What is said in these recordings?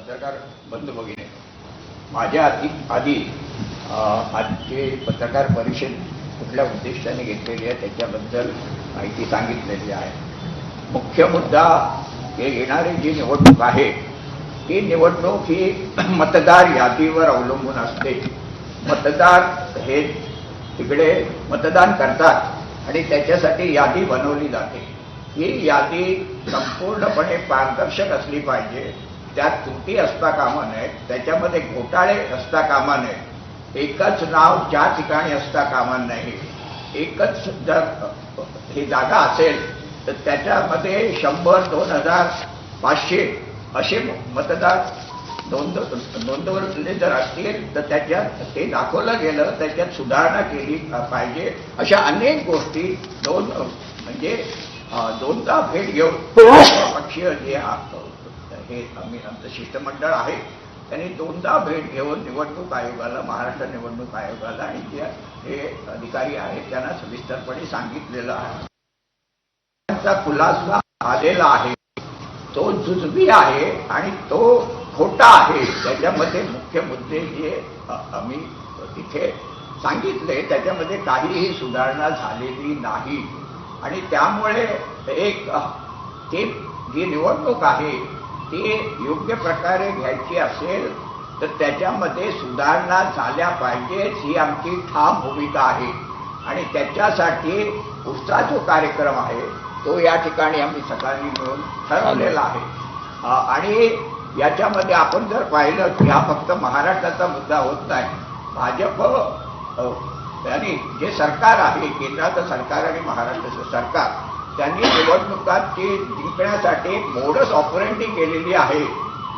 पत्रकार बंधू भगिनी, माझ्या आधी आजची पत्रकार परिषद कुठल्या उद्देशाने घेतलेली आहे त्याच्याबद्दल माहिती सांगितलेली आहे. मुख्य मुद्दा हे येणारी जी निवडणूक आहे ती निवडणूक ही मतदार यादीवर अवलंबून असते. मतदार हे तिकडे मतदान करतात आणि त्याच्यासाठी यादी बनवली जाते. ही यादी संपूर्णपणे पारदर्शक असली पाहिजे. त्यात त्रुटी असता कामा नये, त्याच्यामध्ये घोटाळे असता कामा नये. एकच नाव ज्या ठिकाणी असता कामा नये. एकच जर ही जागा असेल तर त्याच्यामध्ये 100, 2000, 500 असे मतदार नोंदवले जर असतील तर त्याच्यात ते दाखवलं गेलं, त्याच्यात सुधारणा केली पाहिजे. अशा अनेक गोष्टी म्हणजे दोनदा भेट घेऊन पक्षीय जे हे आमचं शिष्टमंडळ आहे त्यांनी दोनदा भेट घेऊन निवडणूक आयोगाला, महाराष्ट्र निवडणूक आयोगाला आणि जे हे अधिकारी आहेत त्यांना सविस्तरपणे सांगितलेलं आहे. त्यांचा खुलासा आलेला आहे तो जुजबी आहे आणि तो खोटा आहे. त्याच्यामध्ये मुख्य मुद्दे जे आम्ही तिथे सांगितले त्याच्यामध्ये काहीही सुधारणा झालेली नाही आणि त्यामुळे ती जी निवडणूक आहे ती योग्य प्रकारे घ्यायची असेल तर त्याच्यामध्ये सुधारणा झाल्या पाहिजेत ही आमची ठाम भूमिका आहे. आणि त्याच्यासाठी पुढचा जो कार्यक्रम आहे तो या ठिकाणी आम्ही सगळ्यांनी मिळून ठरवलेला आहे. आणि याच्यामध्ये आपण जर पाहिलं की हा फक्त महाराष्ट्राचा मुद्दा होत नाही. भाजप आणि जे सरकार आहे, केंद्राचं सरकार आणि महाराष्ट्राचं सरकार, त्यांनी निवडणुकांची जिंकण्यासाठी एक मोडस ऑपरेंडी केलेली आहे.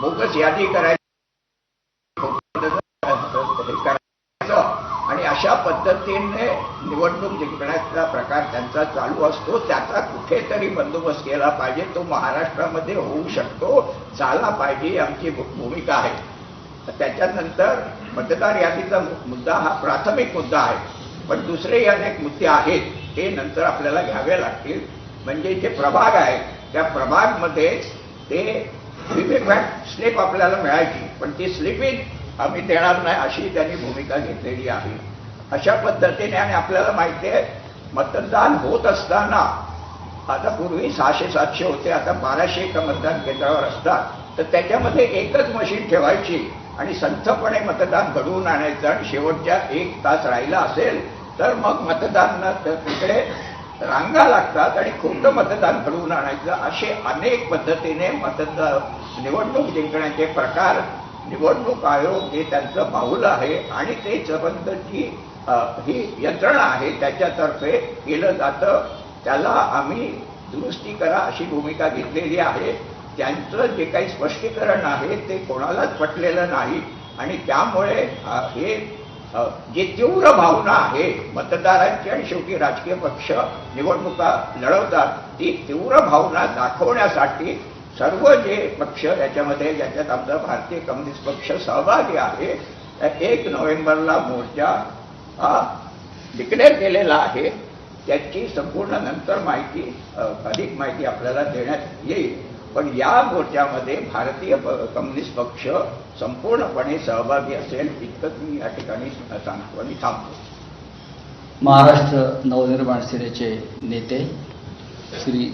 बोगस यादी करायची आणि अशा पद्धतीने निवडणूक जिंकण्याचा प्रकार त्यांचा चालू असतो. त्याचा कुठेतरी बंदोबस्त केला पाहिजे. तो महाराष्ट्रामध्ये होऊ शकतो, झाला पाहिजे आमची भूमिका आहे. त्याच्यानंतर मतदार यादीचा मुद्दा हा प्राथमिक मुद्दा आहे. पण दुसरेही अनेक मुद्दे आहेत ते नंतर आपल्याला घ्यावे लागतील. म्हणजे जे प्रभाग आहेत त्या प्रभागमध्ये ते व्हीव्हीपॅट स्लिप आपल्याला मिळायची, पण ती स्लिपिंग आम्ही देणार नाही अशी त्यांनी भूमिका घेतलेली आहे. अशा पद्धतीने आणि आपल्याला माहिती आहे मतदान होत असताना आता पूर्वी 600-700 होते, आता 1200 मतदान केंद्रावर असतात. तर त्याच्यामध्ये एकच मशीन ठेवायची आणि संथपणे मतदान घडवून आणायचं आणि शेवटच्या 1 तास राहिला असेल तर मग मतदान तिकडे रांगा लागतात आणि खोटं मतदान घडवून आणायचं. असे अनेक पद्धतीने निवडणूक जिंकण्याचे प्रकार निवडणूक आयोग हे त्यांचं बाहुल आहे आणि ते संबंधची ही यंत्रणा आहे त्याच्यातर्फे केलं जातं. त्याला आम्ही दुरुस्ती करा अशी भूमिका घेतलेली आहे. त्यांचं जे काही स्पष्टीकरण आहे ते कोणालाच पटलेलं नाही आणि त्यामुळे हे जी तीव्र भावना आहे मतदारांची आणि शेवटी राजकीय पक्ष निवडणुका लढवतात ती तीव्र भावना दाखवण्यासाठी सर्व जे पक्ष याच्यामध्ये ज्याच्यात आमचा भारतीय कम्युनिस्ट पक्ष सहभागी आहे 1 नोव्हेंबरला मोर्चा डिक्लेअर केलेला आहे. त्याची संपूर्ण नंतर अधिक माहिती आपल्याला देण्यात येईल. पण या मोर्चामध्ये भारतीय कम्युनिस्ट पक्ष संपूर्णपणे सहभागी असेल इतकंच मी या ठिकाणी सांगतो आणि थांबतो. महाराष्ट्र नवनिर्माण सेनेचे नेते श्री